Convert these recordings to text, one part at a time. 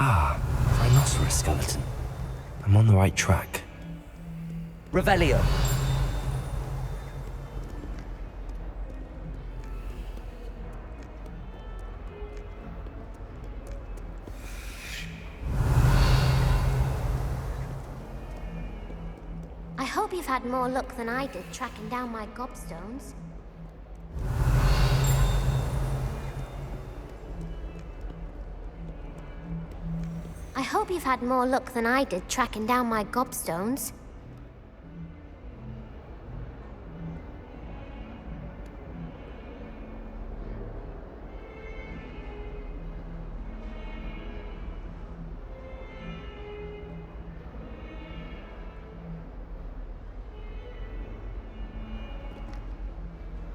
Ah, rhinoceros skeleton. I'm on the right track. Revelio. I hope you've had more luck than I did tracking down my gobstones. I hope you've had more luck than I did tracking down my gobstones.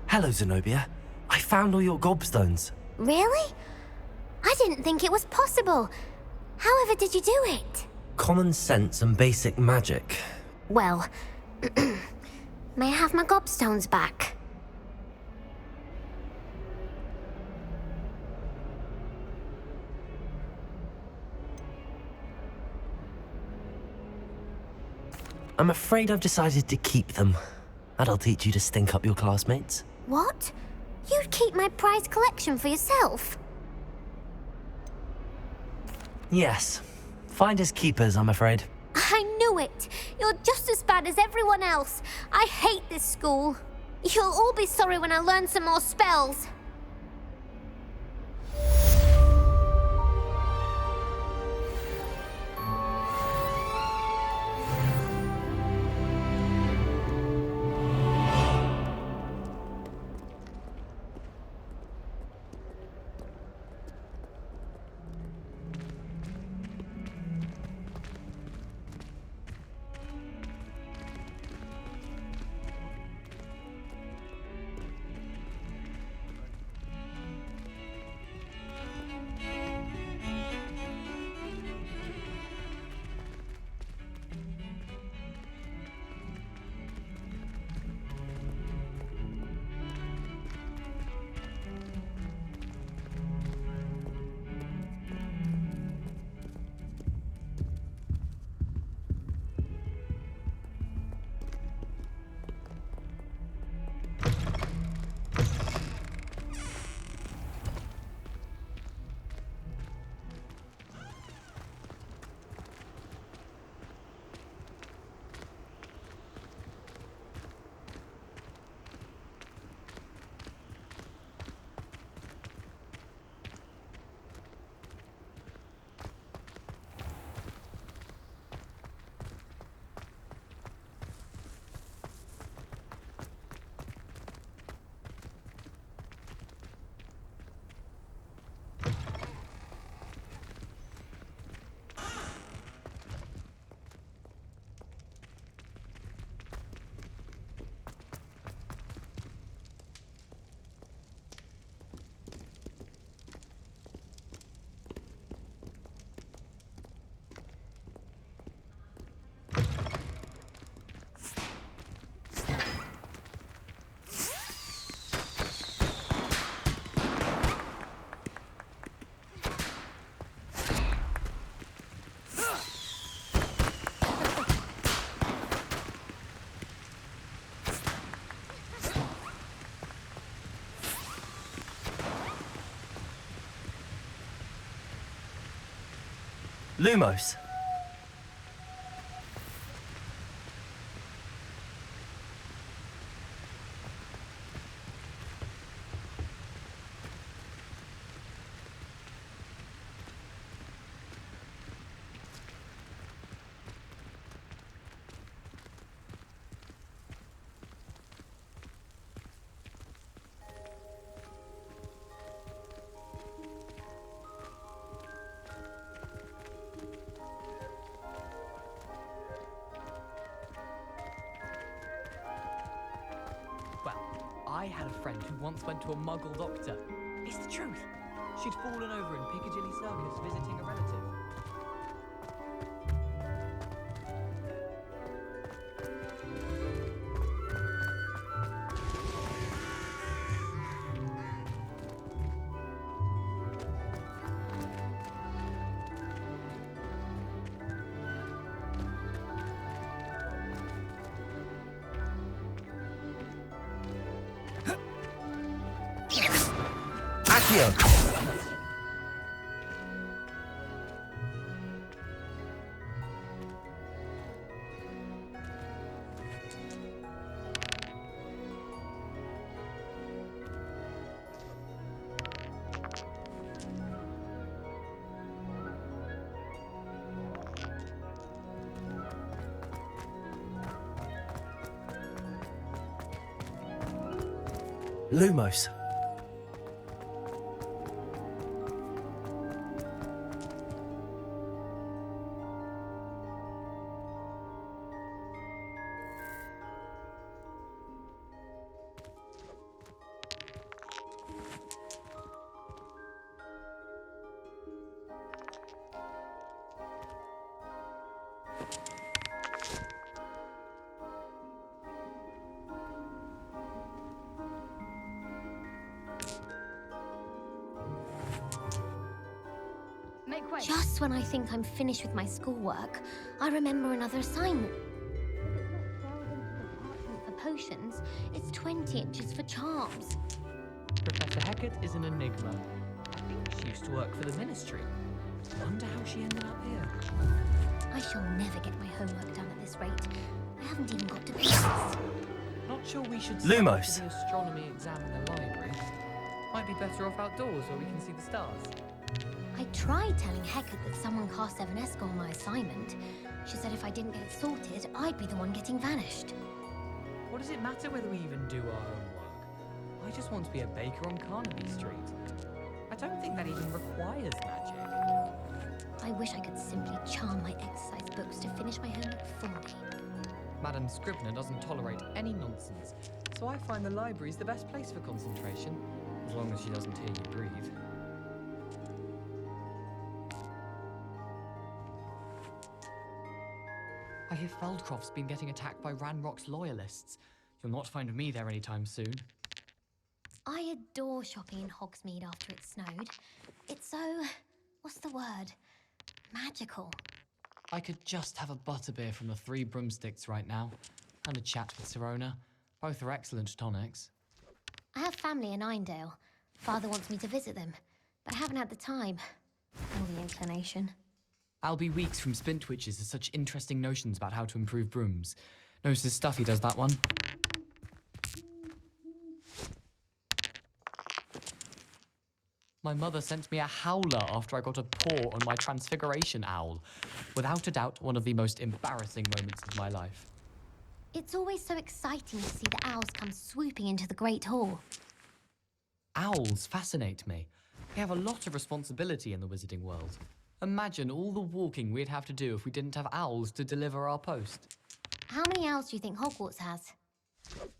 Hello, Zenobia. I found all your gobstones. Really? I didn't think it was possible. However did you do it? Common sense and basic magic. Well, may I have my gobstones back? I'm afraid I've decided to keep them. That'll teach you to stink up your classmates. What? You'd keep my prized collection for yourself? Yes. Finders keepers, I'm afraid. I knew it! You're just as bad as everyone else. I hate this school. You'll all be sorry when I learn some more spells. Lumos. I had a friend who once went to a muggle doctor. It's the truth. She'd fallen over in Piccadilly Circus visiting a relative. Revelio. Lumos. Make way. Just when I think I'm finished with my schoolwork, I remember another assignment. It's not 12 inches of parchment for potions, it's 20 inches for charms. Professor Hecat is an enigma. I think she used to work for the Ministry. Wonder how she ended up here. I shall never get my homework done at this rate. I haven't even got to basics. Not sure we should Lumos. start the astronomy exam in the library. Might be better off outdoors where we can see the stars. I tried telling Hecat that someone cast Evanesco on my assignment. She said if I didn't get it sorted, I'd be the one getting vanished. What does it matter whether we even do our homework? I just want to be a baker on Carnaby Street. I don't think that even requires magic. I wish I could simply charm my exercise books to finish my homework for me. Madame Scribner doesn't tolerate any nonsense, so I find the library's the best place for concentration, as long as she doesn't hear you breathe. I hear Feldcroft's been getting attacked by Ranrock's loyalists. You'll not find me there anytime soon. I adore shopping in Hogsmeade after it snowed. It's so... what's the word? Magical. I could just have a butterbeer from the Three Broomsticks right now, and a chat with Sirona. Both are excellent tonics. I have family in Einedale. Father wants me to visit them, but I haven't had the time. Or the inclination. I'll be weeks from Spintwitches has such interesting notions about how to improve brooms. Knows his stuff, he does that one. My mother sent me a howler after I got a paw on my transfiguration owl. Without a doubt, one of the most embarrassing moments of my life. It's always so exciting to see the owls come swooping into the Great Hall. Owls fascinate me. They have a lot of responsibility in the wizarding world. Imagine all the walking we'd have to do if we didn't have owls to deliver our post. How many owls do you think Hogwarts has?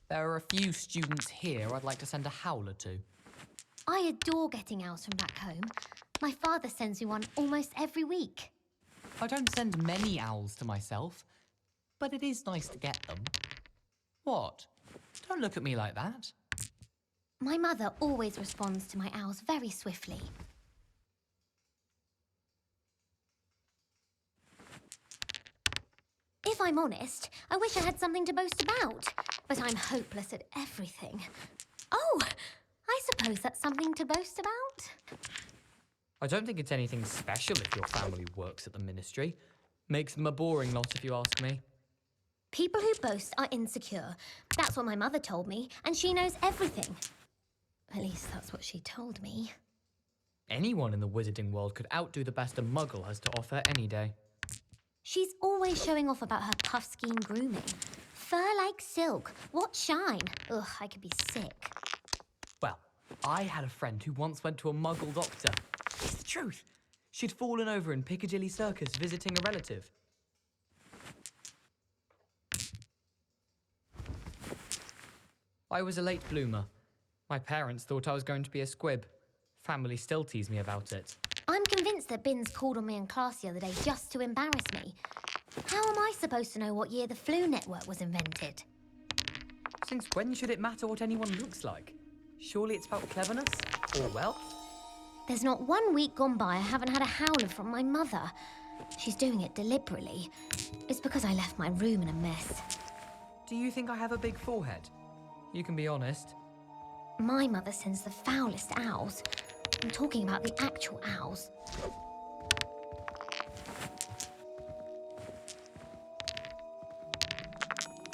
There are a few students here I'd like to send a howler to. I adore getting owls from back home. My father sends me one almost every week. I don't send many owls to myself, but it is nice to get them. What? Don't look at me like that. My mother always responds to my owls very swiftly. If I'm honest, I wish I had something to boast about, but I'm hopeless at everything. Oh, I suppose that's something to boast about. I don't think it's anything special if your family works at the Ministry. Makes them a boring lot if you ask me. People who boast are insecure. That's what my mother told me, and she knows everything. At least that's what she told me. Anyone in the wizarding world could outdo the best a muggle has to offer any day. She's always showing off about her puff scheme grooming. Fur like silk. What shine? Ugh, I could be sick. Well, I had a friend who once went to a muggle doctor. It's the truth. She'd fallen over in Piccadilly Circus visiting a relative. I was a late bloomer. My parents thought I was going to be a squib. Family still tease me about it. I'm convinced that Binns called on me in class the other day just to embarrass me. How am I supposed to know what year the flu network was invented? Since when should it matter what anyone looks like? Surely it's about cleverness or wealth? There's not 1 week gone by I haven't had a howler from my mother. She's doing it deliberately. It's because I left my room in a mess. Do you think I have a big forehead? You can be honest. My mother sends the foulest owls. I'm talking about the actual owls.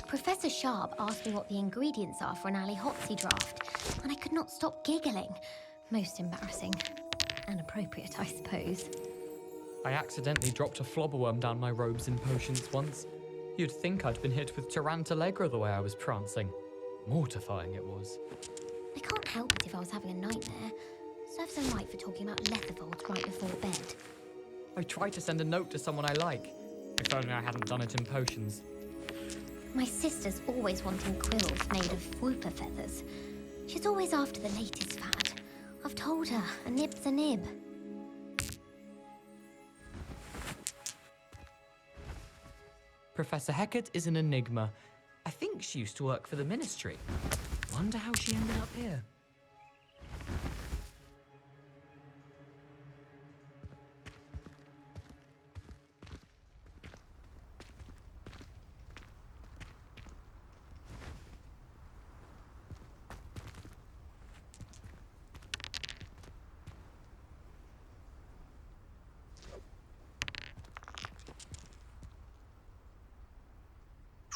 Professor Sharp asked me what the ingredients are for an Ali Hotsy draft, and I could not stop giggling. Most embarrassing. And appropriate, I suppose. I accidentally dropped a flobberworm down my robes in potions once. You'd think I'd been hit with Tarantallegra the way I was prancing. Mortifying it was. I can't help it if I was having a nightmare. Serves them right for talking about Lethervold right before bed. I tried to send a note to someone I like. If only I hadn't done it in potions. My sister's always wanting quills made of whooper feathers. She's always after the latest fad. I've told her, a nib's a nib. Professor Hecat is an enigma. I think she used to work for the Ministry. Wonder how she ended up here.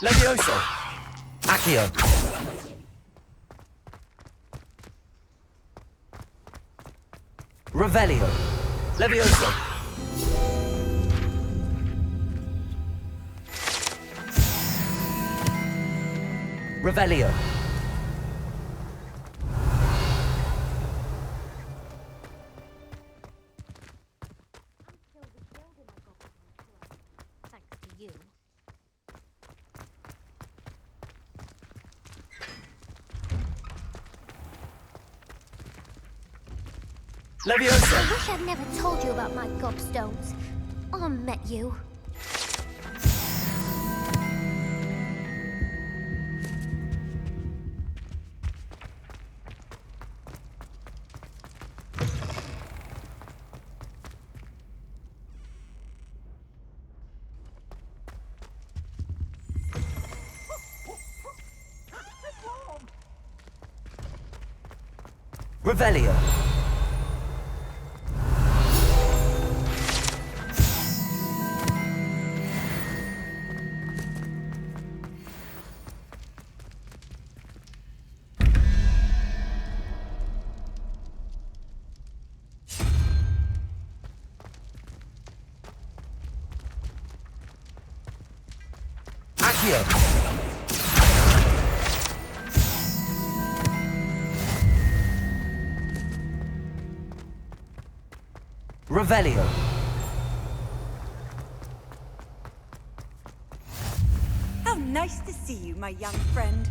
Levioso! Accio! Revelio! Levioso! Revelio! Thanks to you. Levioso! I wish I'd never told you about my gobstones. I met you. Revelio! Accio! Revelio! How nice to see you, my young friend.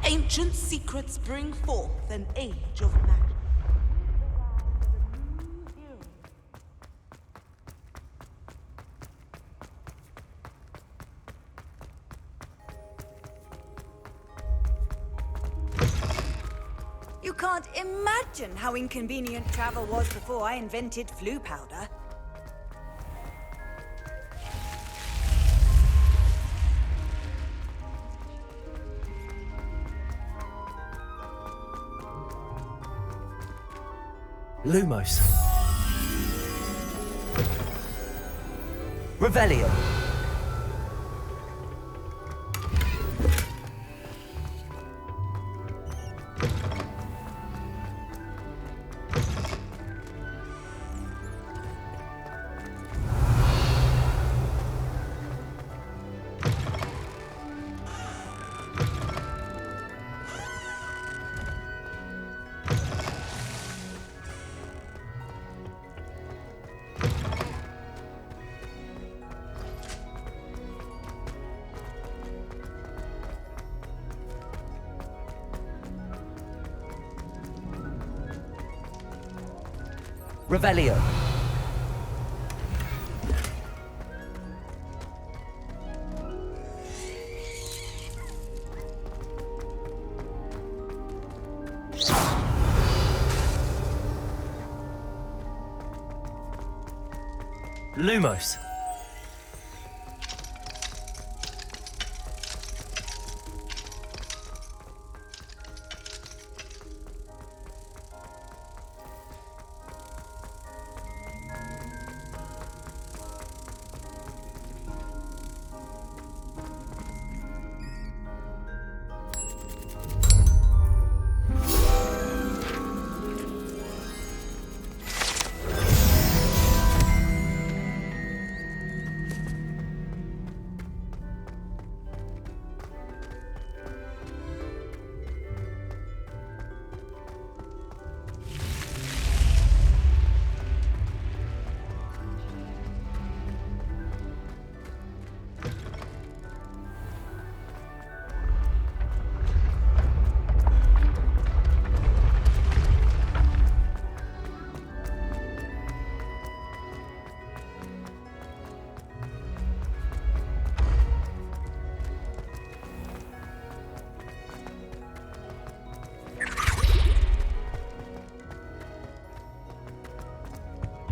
Ancient secrets bring forth an age of magic. You can't imagine how inconvenient travel was before I invented flu powder. Lumos. Revelio. Revelio. Lumos.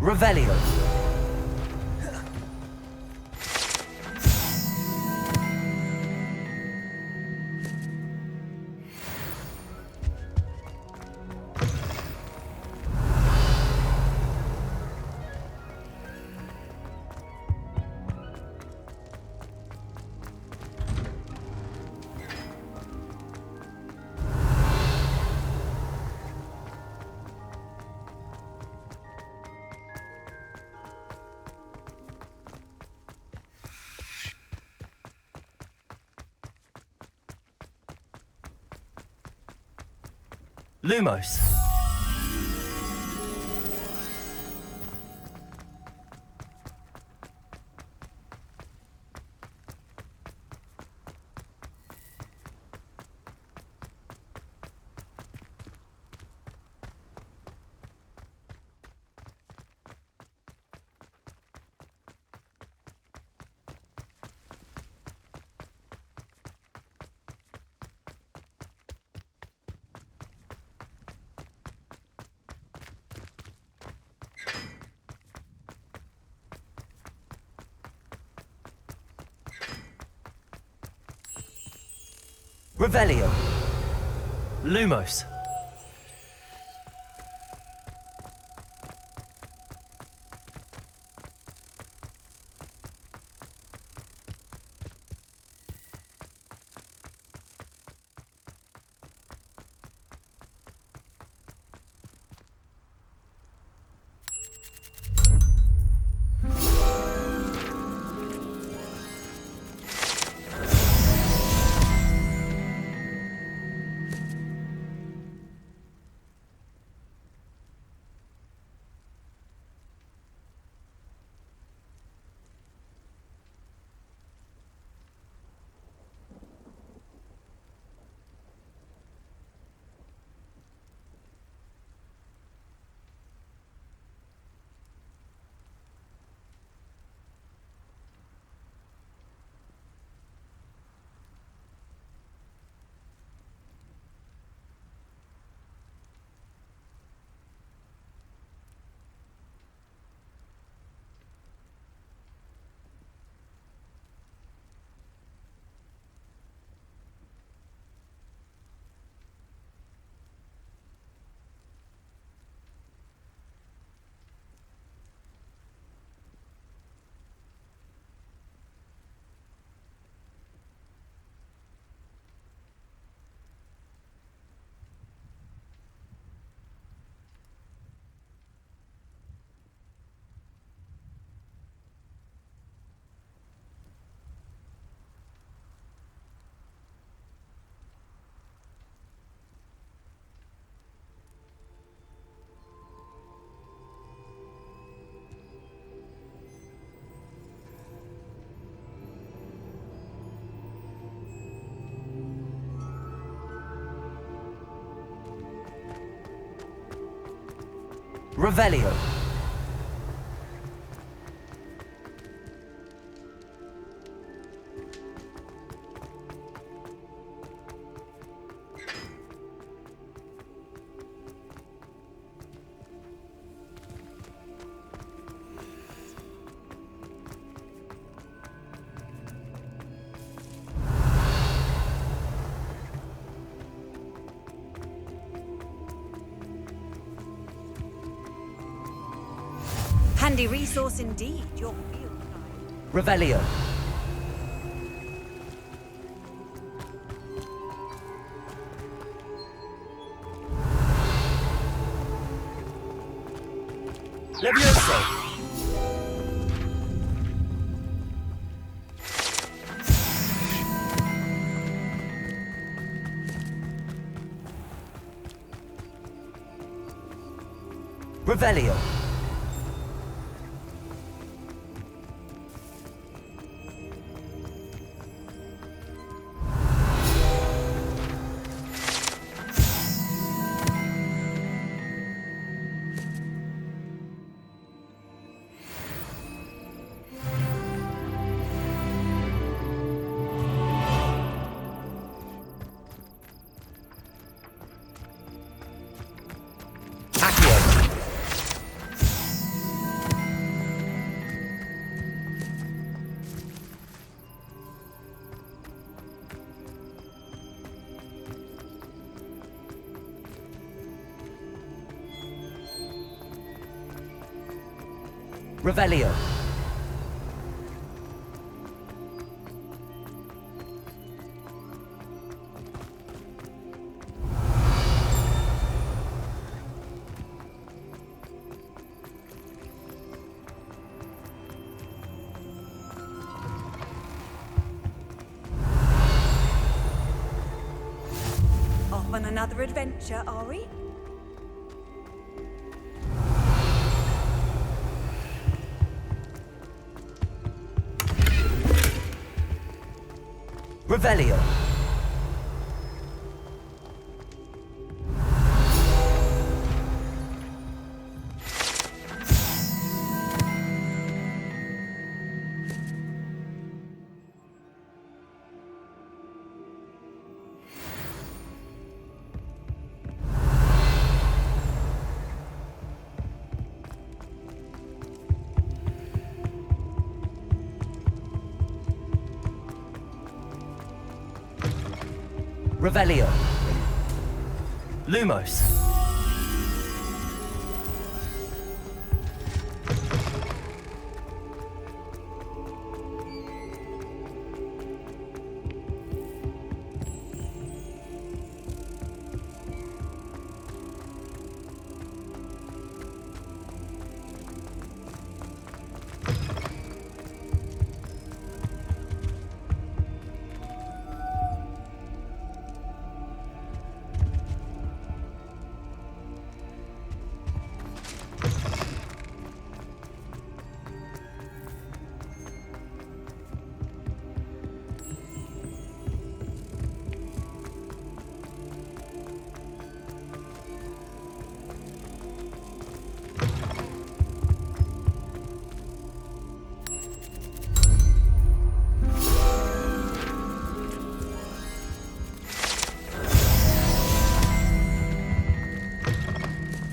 Revelio. Lumos. Revelio. Lumos. Revelio. handy resource indeed, your field guide. Revelio. Levioso. Revelio. Accio. Revelio. Off on another adventure, are we? Revelio. Revelio. Lumos.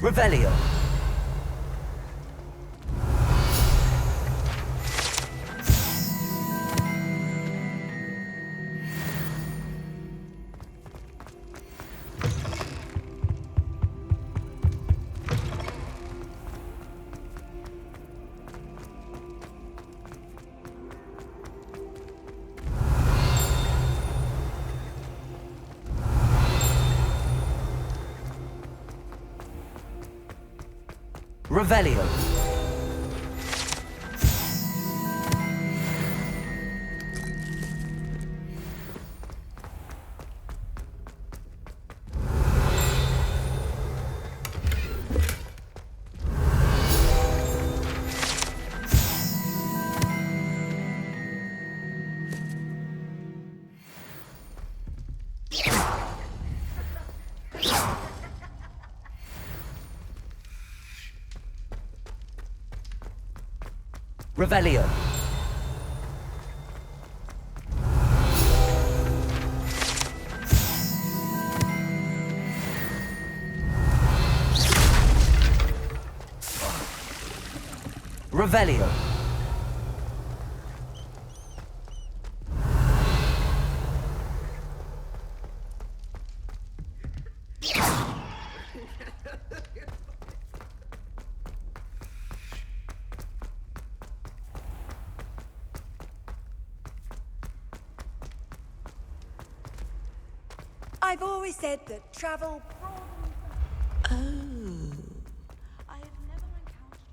Revelio. Revelio. Revelio. Revelio. I've always said that travel... Oh. I have never encountered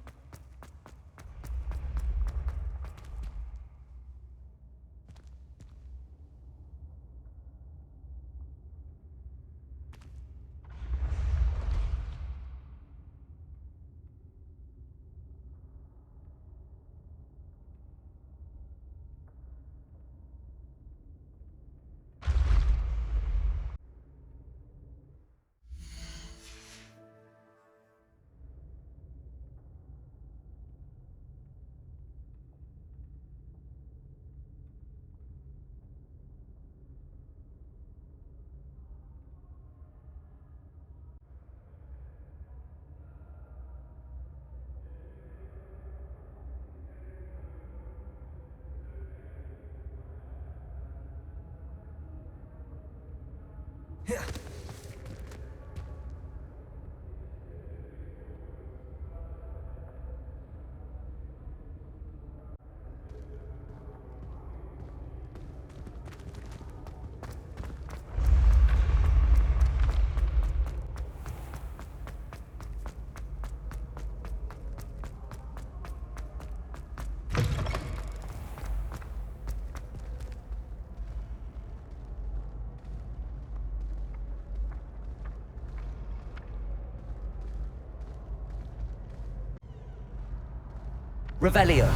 Revelio.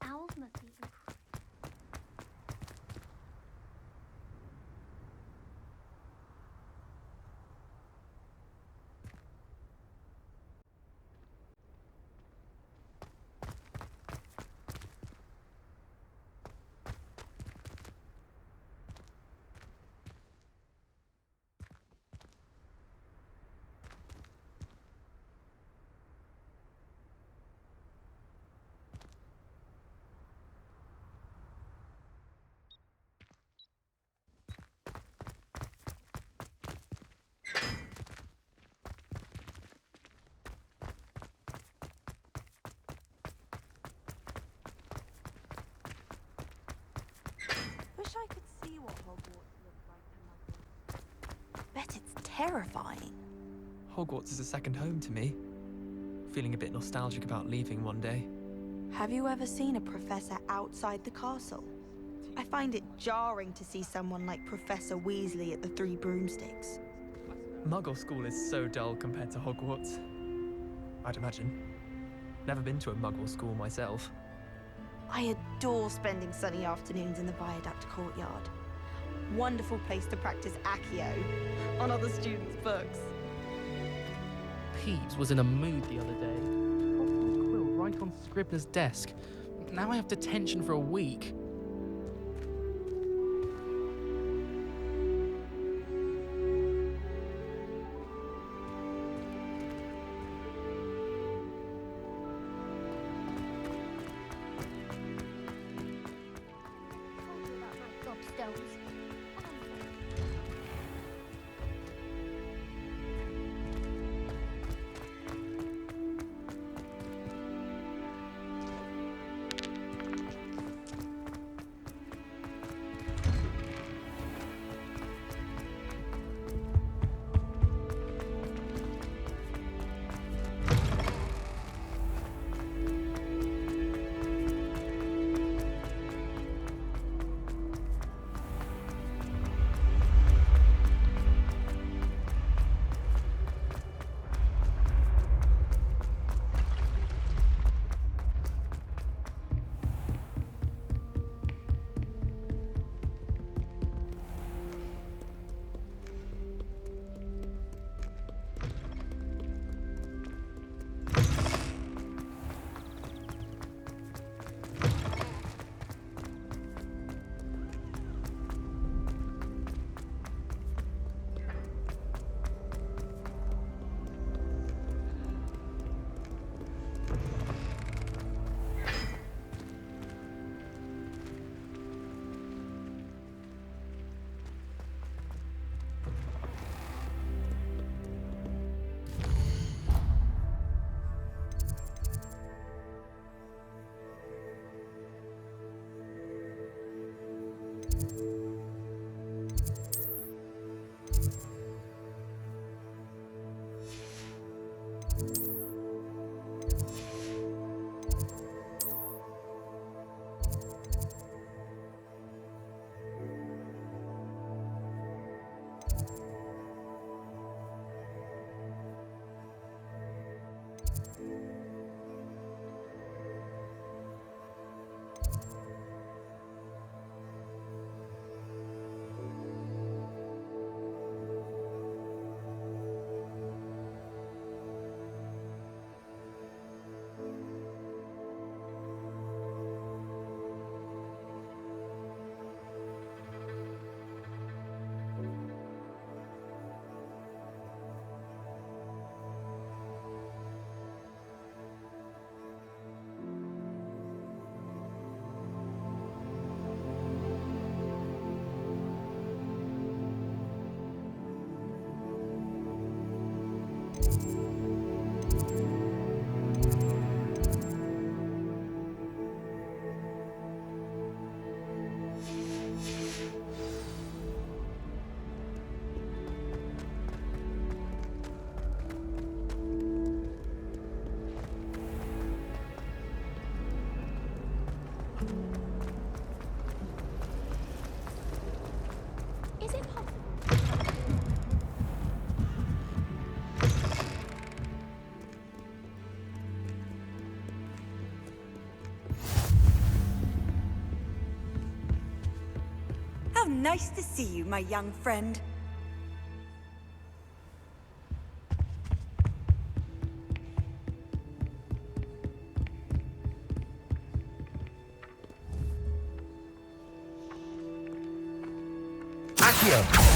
Owls must be Wish I could see what Hogwarts looks like to Muggles. Bet it's terrifying. Hogwarts is a second home to me. Feeling a bit nostalgic about leaving one day. Have you ever seen a professor outside the castle? I find it jarring to see someone like Professor Weasley at the Three Broomsticks. Muggle school is so dull compared to Hogwarts. I'd imagine. Never been to a Muggle school myself. I adore spending sunny afternoons in the Viaduct courtyard. Wonderful place to practice Accio on other students' books. Peeves was in a mood the other day. Dropped my quill right on Scribner's desk. Now I have detention for a week. told you about my gobstones. How nice to see you, my young friend. Accio!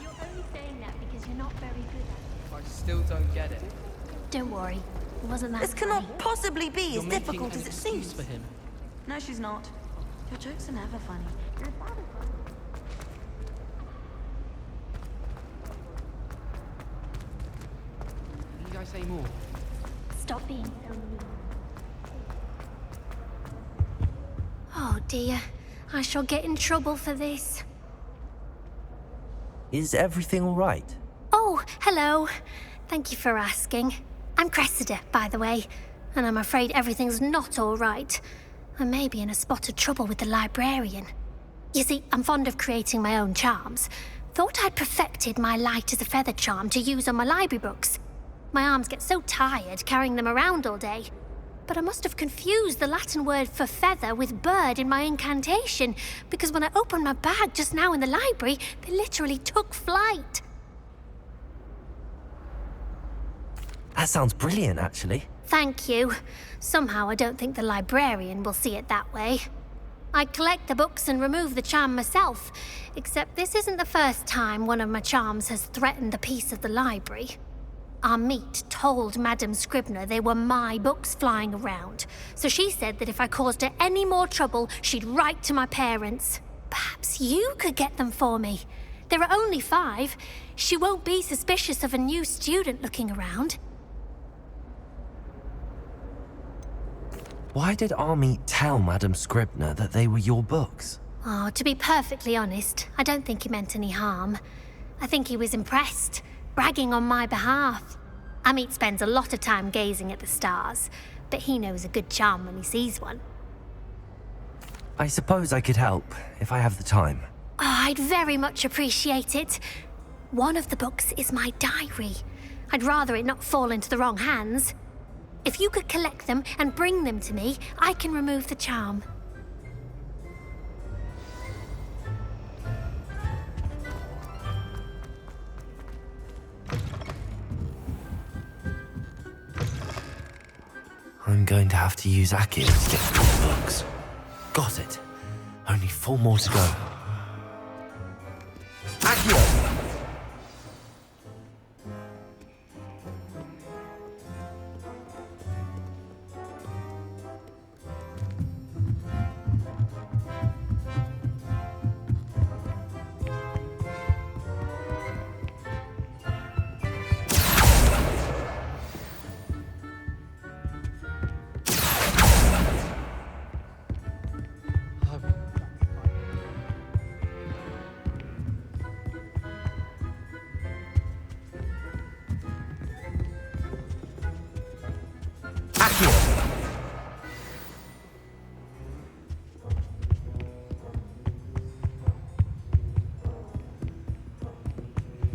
You're only saying that because you're not very good at it. I still don't get it. Don't worry, it wasn't that This cannot possibly be You're as making difficult an as it excuse seems. for him. No, she's not. Your jokes are never funny. You're as bad as funny. Need I say more? Stop being so mean. Oh dear, I shall get in trouble for this. Is everything all right? Oh, hello. Thank you for asking. I'm Cressida, by the way, and I'm afraid everything's not all right. I may be in a spot of trouble with the librarian. You see, I'm fond of creating my own charms. Thought I'd perfected my light as a feather charm to use on my library books. My arms get so tired carrying them around all day. But I must have confused the Latin word for feather with bird in my incantation, because when I opened my bag just now in the library, they literally took flight. That sounds brilliant, actually. Thank you. Somehow I don't think the librarian will see it that way. I collect the books and remove the charm myself, except this isn't the first time one of my charms has threatened the peace of the library. Our meet told Madame Scribner they were my books flying around, so she said that if I caused her any more trouble, she'd write to my parents. Perhaps you could get them for me. There are only 5. She won't be suspicious of a new student looking around. Why did Army tell Madame Scribner that they were your books? Oh, to be perfectly honest, I don't think he meant any harm. I think he was impressed, bragging on my behalf. Amit spends a lot of time gazing at the stars, but he knows a good charm when he sees one. I suppose I could help, if I have the time. Oh, I'd very much appreciate it. One of the books is my diary. I'd rather it not fall into the wrong hands. If you could collect them and bring them to me, I can remove the charm. I'm going to have to use Accio to get through the books. Got it. Only 4 more to go. Accio!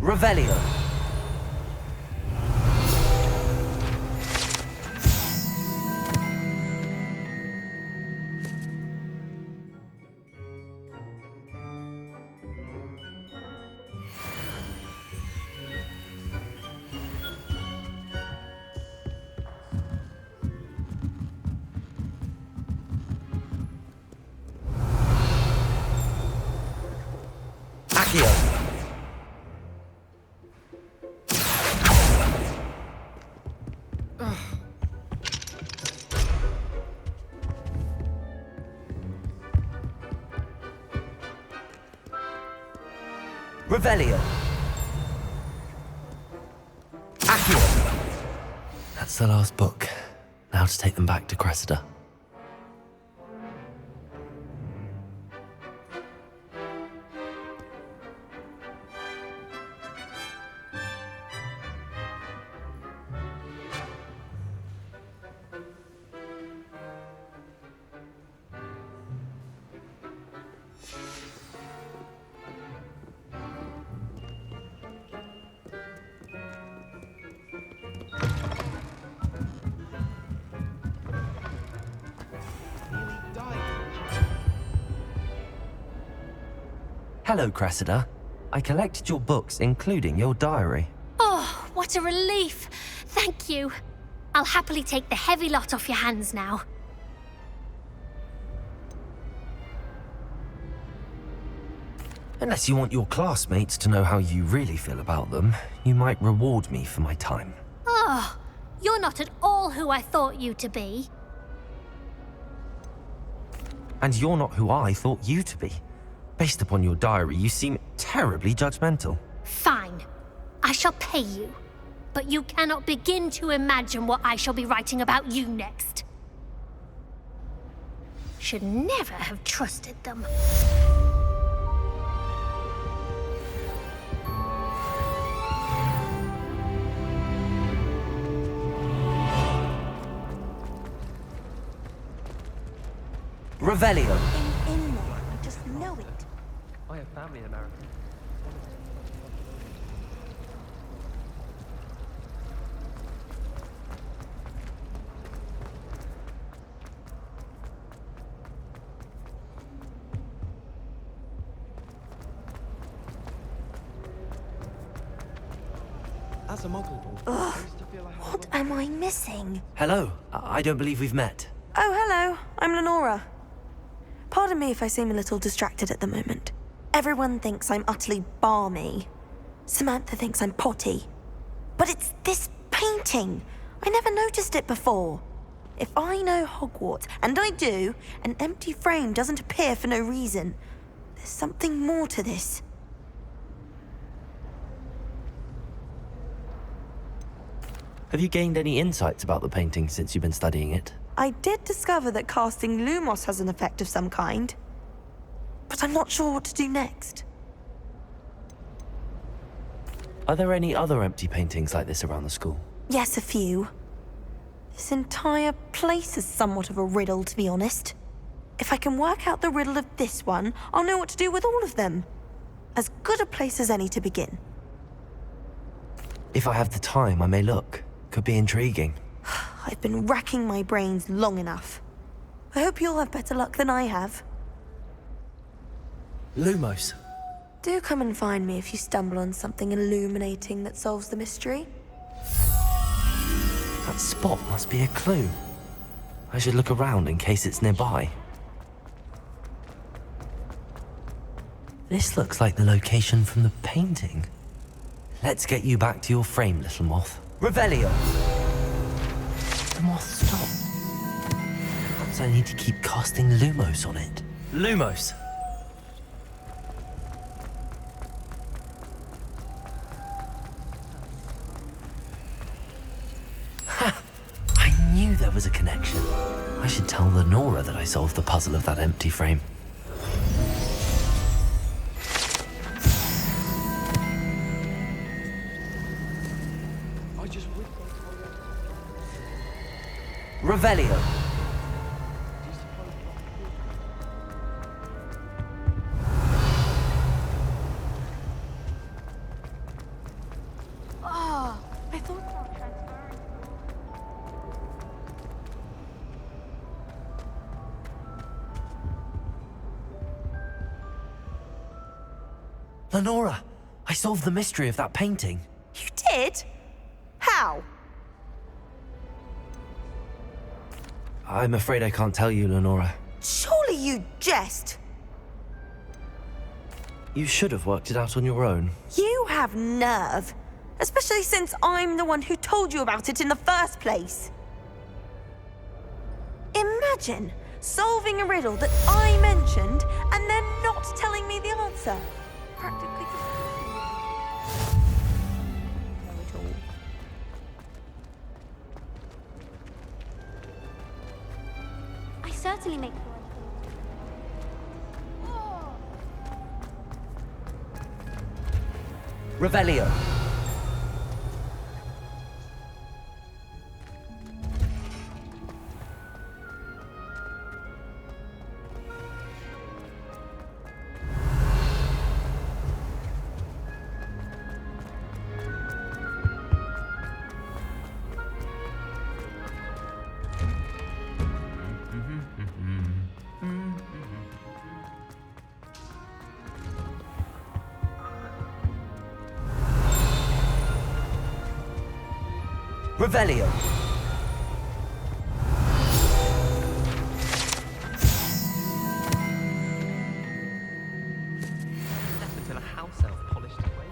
Revelio. Accio! Revelio. Accio. That's the last book. Now to take them back to Cressida. Hello, Cressida. I collected your books, including your diary. Oh, what a relief. Thank you. I'll happily take the heavy lot off your hands now. Unless you want your classmates to know how you really feel about them, you might reward me for my time. Oh, you're not at all who I thought you to be. And you're not who I thought you to be. Based upon your diary, you seem terribly judgmental. Fine. I shall pay you. But you cannot begin to imagine what I shall be writing about you next. Should never have trusted them. Revelio. In there. I just know it. I have family in America. As a muggle, What am I missing? Hello. I don't believe we've met. Oh, hello. I'm Lenora. Pardon me if I seem a little distracted at the moment. Everyone thinks I'm utterly balmy. Samantha thinks I'm potty. But it's this painting. I never noticed it before. If I know Hogwarts, and I do, an empty frame doesn't appear for no reason. There's something more to this. Have you gained any insights about the painting since you've been studying it? I did discover that casting Lumos has an effect of some kind. But I'm not sure what to do next. Are there any other empty paintings like this around the school? Yes, a few. This entire place is somewhat of a riddle, to be honest. If I can work out the riddle of this one, I'll know what to do with all of them. As good a place as any to begin. If I have the time, I may look. Could be intriguing. I've been racking my brains long enough. I hope you'll have better luck than I have. Lumos. Do come and find me if you stumble on something illuminating that solves the mystery. That spot must be a clue. I should look around in case it's nearby. This looks like the location from the painting. Let's get you back to your frame, little moth. Revelio. The moth stopped. Perhaps I need to keep casting Lumos on it. Lumos! Ha! I knew there was a connection. I should tell Lenora that I solved the puzzle of that empty frame. Revelio. Oh, I thought about transferring. Lenora! I solved the mystery of that painting. You did? How? I'm afraid I can't tell you, Lenora. Surely you jest. You should have worked it out on your own. You have nerve. Especially since I'm the one who told you about it in the first place. Imagine solving a riddle that I mentioned and then not telling me the answer. Practically. No, at all. I certainly make Revelio. Revelio. Left until a house elf polished it away.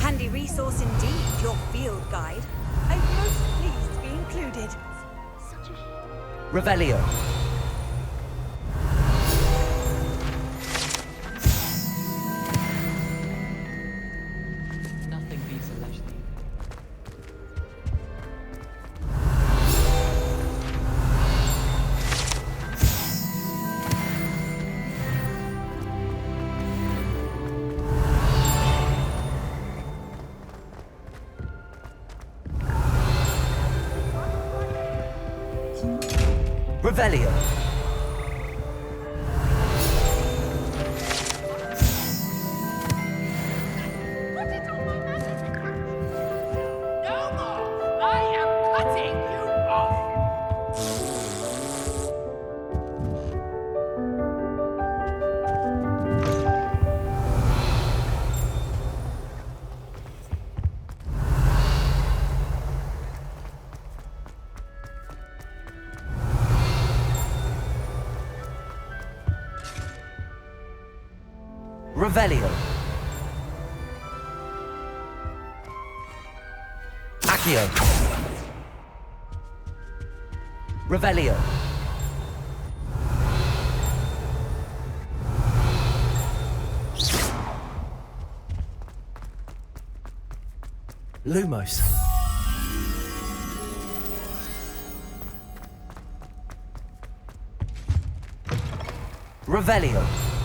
Handy resource indeed, your field guide. I'm most pleased to be included. Revelio. Nothing beats a leisurely evening. Revelio. Revelio. Accio. Revelio. Lumos. Revelio.